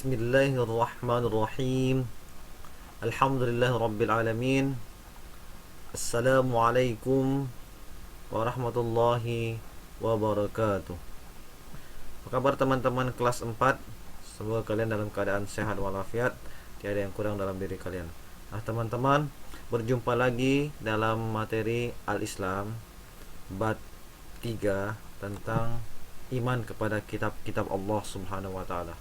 Bismillahirrahmanirrahim. Alhamdulillahirabbil Assalamualaikum warahmatullahi wabarakatuh. Apa kabar teman-teman kelas 4? Semoga kalian dalam keadaan sehat walafiat, tiada yang kurang dalam diri kalian. Nah, teman-teman, berjumpa lagi dalam materi Al-Islam bab 3 tentang iman kepada kitab-kitab Allah Subhanahu wa taala.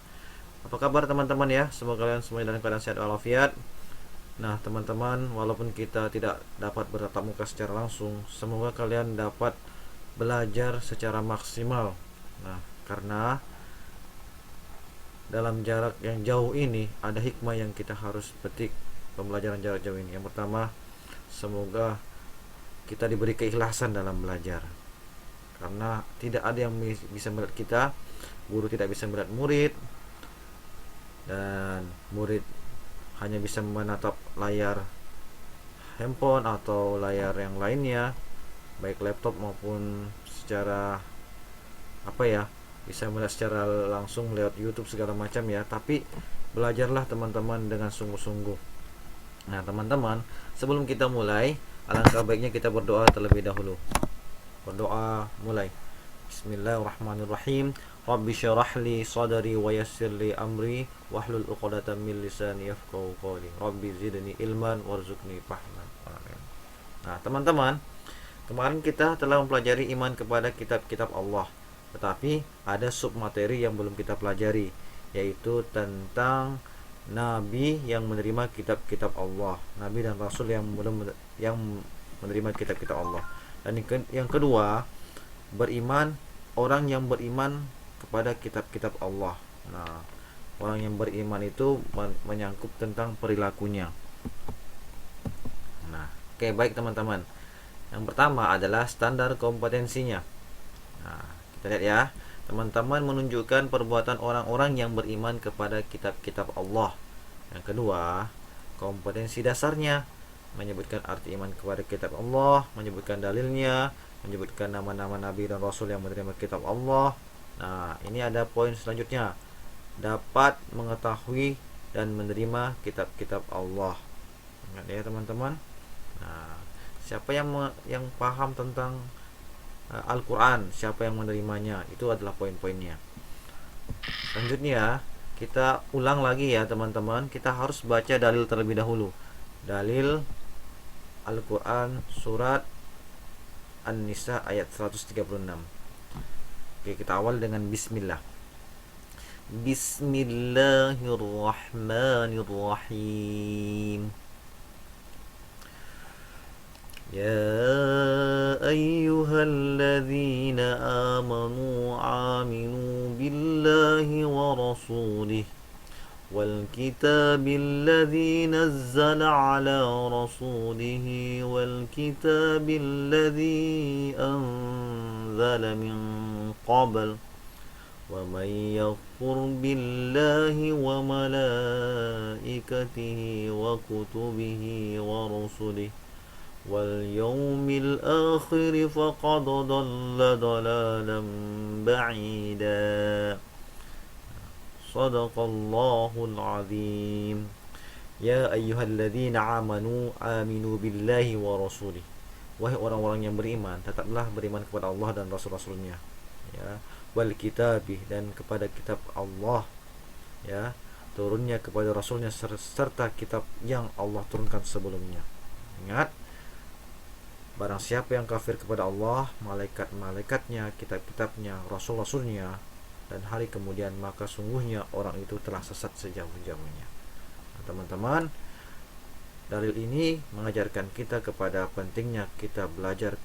Apa kabar teman-teman ya? Semoga kalian semuanya dalam keadaan sehat walafiat. Nah, teman-teman, walaupun kita tidak dapat bertatap muka secara langsung, semoga kalian dapat belajar secara maksimal. Nah, karena dalam jarak yang jauh ini ada hikmah yang kita harus petik pembelajaran jarak jauh ini. Yang pertama, semoga kita diberi keikhlasan dalam belajar. Karena tidak ada yang bisa melihat kita, guru tidak bisa melihat murid, dan murid hanya bisa menatap layar handphone atau layar yang lainnya, baik laptop maupun secara bisa melihat secara langsung lewat YouTube segala macam ya. Tapi belajarlah teman-teman dengan sungguh-sungguh. Nah, teman-teman, sebelum kita mulai, alangkah baiknya kita berdoa terlebih dahulu. Berdoa mulai. Bismillahirrahmanirrahim. Rabbi syarah li sadri wa yassir li amri wahlul 'uqdatam min lisani yafqahu qawli. Rabbi zidni ilman warzuqni fahman. Amin. Nah, teman-teman, kemarin kita telah mempelajari iman kepada kitab-kitab Allah. Tetapi ada submateri yang belum kita pelajari, yaitu tentang nabi yang menerima kitab-kitab Allah, nabi dan rasul yang menerima kitab-kitab Allah. Dan yang kedua, orang yang beriman kepada kitab-kitab Allah. Nah, orang yang beriman itu menyangkut tentang perilakunya. Nah, oke, baik teman-teman. Yang pertama adalah standar kompetensinya. Nah, kita lihat ya. Teman-teman menunjukkan perbuatan orang-orang yang beriman kepada kitab-kitab Allah. Yang kedua, kompetensi dasarnya, menyebutkan arti iman kepada kitab Allah, menyebutkan dalilnya, menyebutkan nama-nama nabi dan rasul yang menerima kitab Allah. Nah, ini ada poin selanjutnya, dapat mengetahui dan menerima kitab-kitab Allah. Ingat ya teman-teman. Nah, siapa yang paham tentang Al-Quran, siapa yang menerimanya, itu adalah poin-poinnya. Selanjutnya kita ulang lagi ya teman-teman, kita harus baca dalil terlebih dahulu. Dalil Al-Quran surat An-Nisa ayat 136. Oke, kita awal dengan bismillah. Bismillahirrahmanirrahim. Ya ayyuhalladzina amanu aminu billahi wa rasulih والكتاب الذي نزل على رسوله والكتاب الذي أنزل من قبل ومن يكفر بالله وملائكته وكتبه ورسله واليوم الآخر فقد ضل ضلالا بعيدا. Sadaqallahul azim. Ya ayyuhalladzina amanu aminu billahi wa rasulih. Wahai orang-orang yang beriman, tetaplah beriman kepada Allah dan rasul-rasulnya. Ya, wal kitabih, dan kepada kitab Allah. Ya, turunnya kepada rasulnya serta kitab yang Allah turunkan sebelumnya. Ingat, barang siapa yang kafir kepada Allah, malaikat-malaikatnya, kitab-kitabnya, rasul-rasulnya, dan hari kemudian, maka sungguhnya orang itu telah sesat sejauh-jauhnya. Nah, teman-teman, dalil ini mengajarkan kita kepada pentingnya kita belajar,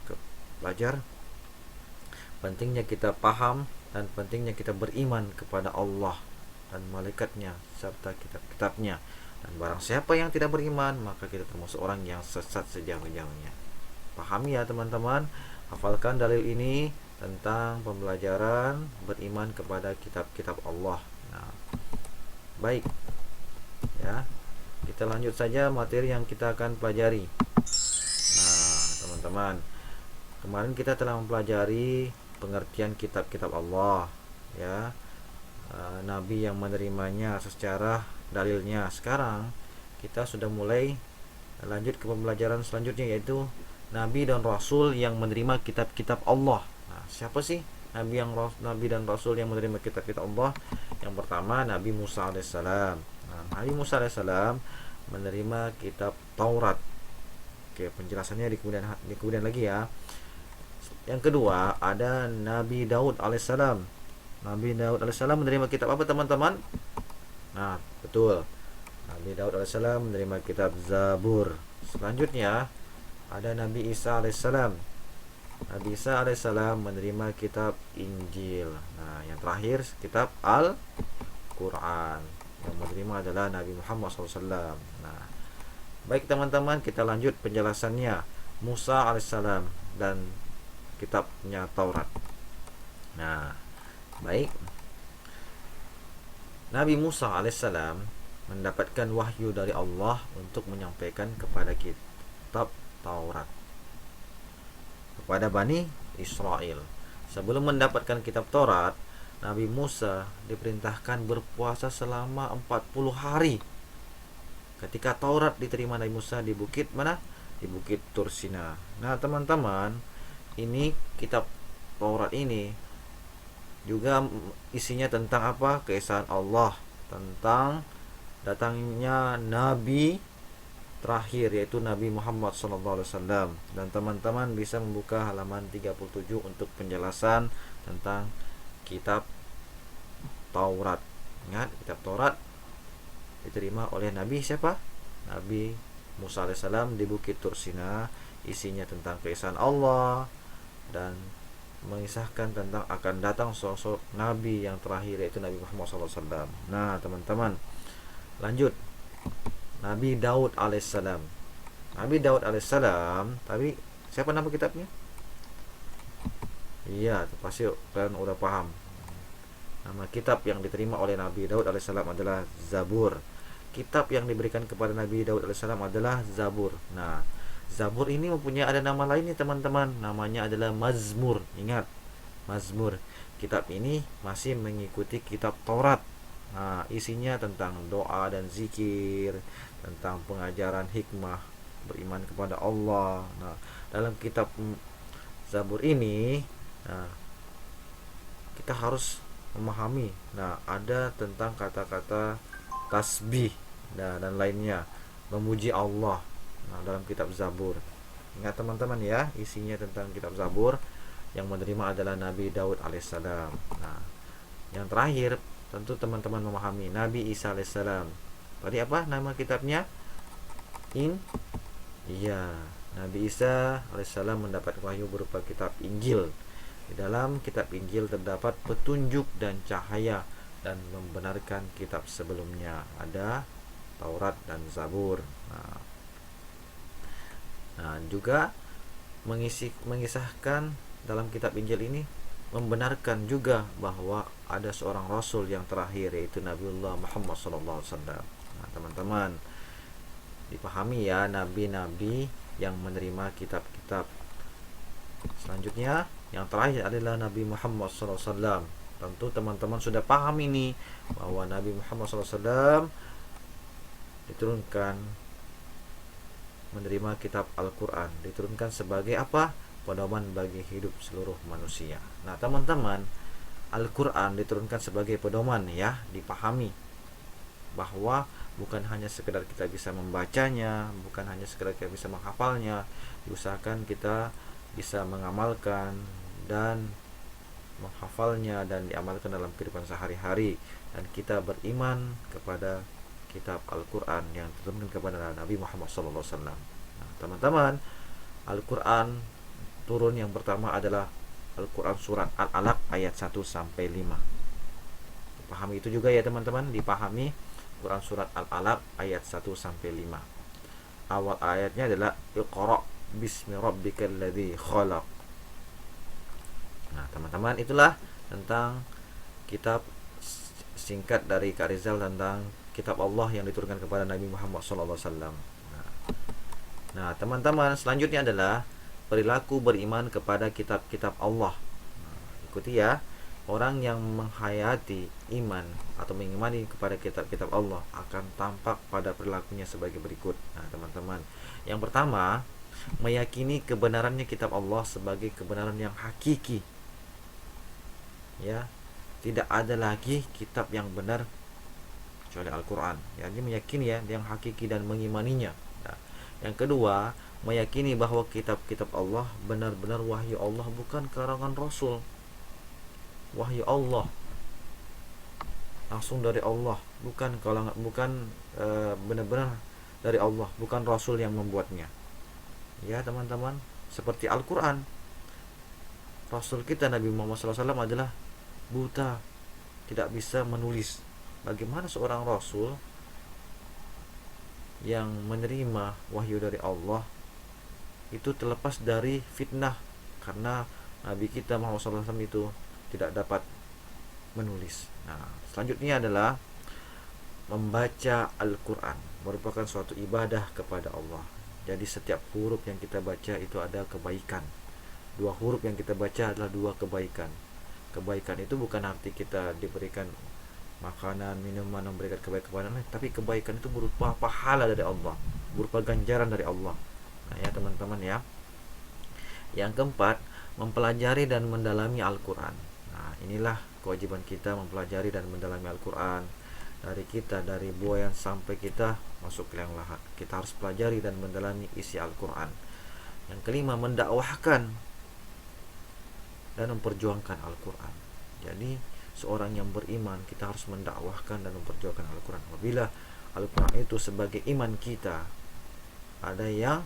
pentingnya kita paham, dan pentingnya kita beriman kepada Allah dan malaikatnya serta kitab-kitabnya. Dan barang siapa yang tidak beriman, maka kita termasuk orang yang sesat sejauh-jauhnya. Pahami ya teman-teman, hafalkan dalil ini tentang pembelajaran beriman kepada kitab-kitab Allah. Nah, baik ya, kita lanjut saja materi yang kita akan pelajari. Nah, teman-teman, kemarin kita telah mempelajari pengertian kitab-kitab Allah ya. nabi yang menerimanya secara dalilnya. Sekarang kita sudah mulai lanjut ke pembelajaran selanjutnya, yaitu nabi dan rasul yang menerima kitab-kitab Allah. Nah, siapa sih nabi dan rasul yang menerima kitab-kitab Allah? Yang pertama Nabi Musa alaihissalam. Nah, Nabi Musa alaihissalam menerima kitab Taurat. Oke, penjelasannya di kemudian lagi ya. Yang kedua ada Nabi Daud alaihissalam. Nabi Daud alaihissalam menerima kitab apa teman-teman? Nah, betul. Nabi Daud alaihissalam menerima kitab Zabur. Selanjutnya ada Nabi Isa alaihissalam. Nabi Isa alaihissalam menerima kitab Injil. Nah, yang terakhir kitab Al-Quran. Yang menerima adalah Nabi Muhammad SAW. Nah, baik teman-teman, kita lanjut penjelasannya. Musa alaihissalam dan kitabnya Taurat. Nah, baik. Nabi Musa alaihissalam mendapatkan wahyu dari Allah untuk menyampaikan kepada kitab Taurat kepada Bani Israel. Sebelum mendapatkan kitab Taurat, Nabi Musa diperintahkan berpuasa selama 40 hari. Ketika Taurat diterima Nabi Musa di bukit mana? Di bukit Tursina. Nah, teman-teman, ini kitab Taurat ini juga isinya tentang apa? Keesaan Allah, tentang datangnya Nabi terakhir, yaitu Nabi Muhammad SAW. Dan teman-teman bisa membuka halaman 37 untuk penjelasan tentang kitab Taurat. Ingat, kitab Taurat diterima oleh Nabi siapa? Nabi Musa alaihissalam di bukit Tursina. Isinya tentang keesaan Allah dan mengisahkan tentang akan datang sosok Nabi yang terakhir, yaitu Nabi Muhammad SAW. Nah, teman-teman, lanjut. Nabi Daud alaihissalam. Nabi Daud alaihissalam, tapi siapa nama kitabnya? Iya, pasti kalian udah paham. Nama kitab yang diterima oleh Nabi Daud alaihissalam adalah Zabur. Kitab yang diberikan kepada Nabi Daud alaihissalam adalah Zabur. Nah, Zabur ini mempunyai ada nama lainnya teman-teman. Namanya adalah Mazmur. Ingat, Mazmur. Kitab ini masih mengikuti kitab Taurat. Nah, isinya tentang doa dan zikir, tentang pengajaran hikmah beriman kepada Allah. Nah, dalam kitab Zabur ini, nah, kita harus memahami. Nah, ada tentang kata-kata tasbih dan lainnya, memuji Allah. Nah, dalam kitab Zabur. Ingat teman-teman ya, isinya tentang kitab Zabur. Yang menerima adalah Nabi Daud alaihissalam. Nah, yang terakhir tentu teman-teman memahami Nabi Isa alaihissalam. Tadi apa nama kitabnya? Iya, Nabi Isa alaihissalam mendapat wahyu berupa kitab Injil. Di dalam kitab Injil terdapat petunjuk dan cahaya dan membenarkan kitab sebelumnya. Ada Taurat dan Zabur. Nah, juga mengisahkan dalam kitab Injil ini membenarkan juga bahwa ada seorang rasul yang terakhir, yaitu Nabiullah Muhammad SAW. Nah, teman-teman, dipahami ya, nabi-nabi yang menerima kitab-kitab. Selanjutnya, yang terakhir adalah Nabi Muhammad SAW. Tentu teman-teman sudah paham ini, bahwa Nabi Muhammad SAW diturunkan menerima kitab Al-Quran, diturunkan sebagai apa? Pedoman bagi hidup seluruh manusia. Nah, teman-teman, Al-Quran diturunkan sebagai pedoman ya, dipahami bahwa bukan hanya sekedar kita bisa membacanya, bukan hanya sekedar kita bisa menghafalnya, diusahakan kita bisa mengamalkan dan menghafalnya dan diamalkan dalam kehidupan sehari-hari, dan kita beriman kepada kitab Al-Quran yang diturunkan kepada Nabi Muhammad SAW. Nah, teman-teman, Al-Quran turun yang pertama adalah Al-Quran surat Al-Alaq ayat 1-5. Dipahami itu juga ya teman-teman, dipahami Quran surat Al-Alaq ayat 1-5. Awal ayatnya adalah Iqra bismi rabbikal ladzi khalaq. Nah, teman-teman, itulah tentang kitab singkat dari Kak Rizal tentang kitab Allah yang diturunkan kepada Nabi Muhammad SAW. Nah, teman-teman, selanjutnya adalah perilaku beriman kepada kitab-kitab Allah. Nah, ikuti ya. Orang yang menghayati iman atau mengimani kepada kitab-kitab Allah akan tampak pada perilakunya sebagai berikut. Nah, teman-teman, yang pertama, meyakini kebenarannya kitab Allah sebagai kebenaran yang hakiki. Ya, tidak ada lagi kitab yang benar kecuali Al-Quran. Ya, dia meyakini ya yang hakiki dan mengimaninya. Nah, yang kedua, meyakini bahwa kitab-kitab Allah benar-benar wahyu Allah, bukan karangan Rasul. Wahyu Allah langsung dari Allah, bukan benar-benar dari Allah, bukan Rasul yang membuatnya. Ya teman-teman, seperti Al-Quran, Rasul kita Nabi Muhammad SAW adalah buta, tidak bisa menulis. Bagaimana seorang Rasul yang menerima wahyu dari Allah itu terlepas dari fitnah, karena Nabi kita Muhammad SAW itu tidak dapat menulis. Nah, selanjutnya adalah membaca Al-Quran merupakan suatu ibadah kepada Allah. Jadi setiap huruf yang kita baca itu ada kebaikan. Dua huruf yang kita baca adalah dua kebaikan. Kebaikan itu bukan arti kita diberikan makanan, minuman, memberikan kebaikan kepada lain, tapi kebaikan itu berupa pahala dari Allah, berupa ganjaran dari Allah. Nah ya teman-teman ya. Yang keempat, mempelajari dan mendalami Al-Quran. Nah inilah kewajiban kita, mempelajari dan mendalami Al-Quran. Dari buayan sampai kita masuk ke liang lahat, kita harus pelajari dan mendalami isi Al-Quran. Yang kelima, mendakwahkan dan memperjuangkan Al-Quran. Jadi seorang yang beriman, kita harus mendakwahkan dan memperjuangkan Al-Quran. Apabila Al-Quran itu sebagai iman kita, ada yang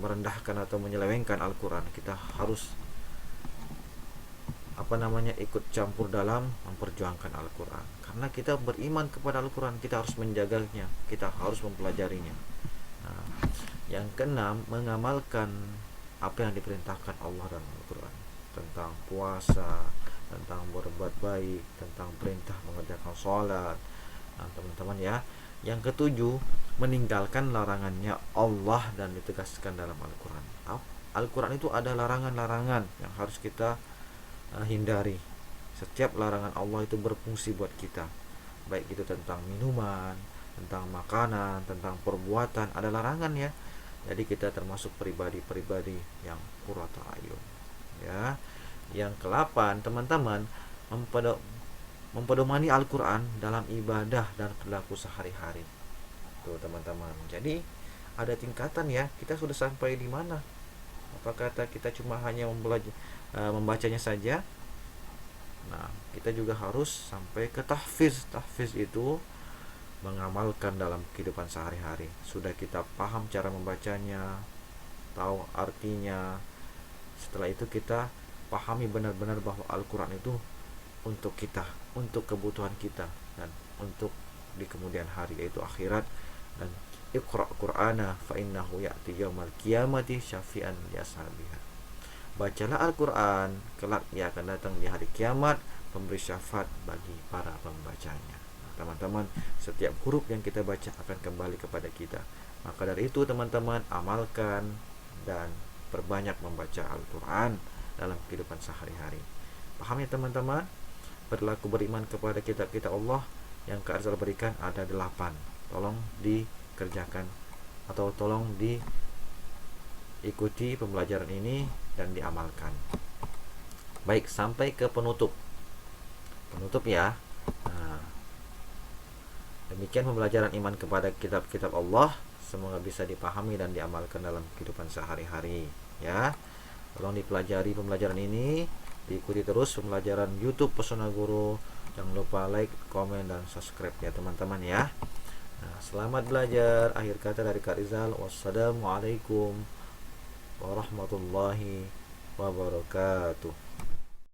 merendahkan atau menyelewengkan Al-Quran, kita harus ikut campur dalam memperjuangkan Al-Quran. Karena kita beriman kepada Al-Quran, kita harus menjaganya, kita harus mempelajarinya. Nah, yang keenam, mengamalkan apa yang diperintahkan Allah dalam Al-Quran, tentang puasa, tentang berbuat baik, tentang perintah mengerjakan sholat. Nah, teman-teman ya. Yang ketujuh, meninggalkan larangannya Allah dan ditegaskan dalam Al-Quran. Al-Quran itu ada larangan-larangan yang harus kita hindari. Setiap larangan Allah itu berfungsi buat kita, baik itu tentang minuman, tentang makanan, tentang perbuatan, ada larangan ya. Jadi kita termasuk pribadi-pribadi yang qurrata ayun ya. Yang ke-8, teman-teman, mempedomani Al-Quran dalam ibadah dan perilaku sehari-hari. Tuh teman-teman. Jadi ada tingkatan ya. Kita sudah sampai di mana? Apakah kita cuma hanya membacanya saja? Nah, kita juga harus sampai ke tahfiz. Tahfiz itu mengamalkan dalam kehidupan sehari-hari. Sudah kita paham cara membacanya, tahu artinya. Setelah itu kita pahami benar-benar bahwa Al-Quran itu untuk kita, untuk kebutuhan kita, dan untuk di kemudian hari, yaitu akhirat. Dan Iqra' Qur'ana fa innahu ya'ti yaumal qiyamati syafi'an li ashabiha. Bacalah Al-Quran, kelak ia akan datang di hari kiamat memberi syafaat bagi para pembacanya. Nah, teman-teman, setiap huruf yang kita baca akan kembali kepada kita. Maka dari itu teman-teman, amalkan dan perbanyak membaca Al-Quran dalam kehidupan sehari-hari. Paham ya teman-teman? Berlaku beriman kepada kitab-kitab Allah yang Kak Arzal berikan ada 8. Tolong dikerjakan atau tolong diikuti pembelajaran ini dan diamalkan. Baik, sampai ke penutup ya. Nah, demikian pembelajaran iman kepada kitab-kitab Allah. Semoga bisa dipahami dan diamalkan dalam kehidupan sehari-hari ya. Tolong dipelajari pembelajaran ini, diikuti terus pembelajaran YouTube Pesona Guru. Jangan lupa like, komen, dan subscribe ya teman-teman ya. Nah, selamat belajar. Akhir kata dari Kak Rizal. Wassalamualaikum warahmatullahi wabarakatuh.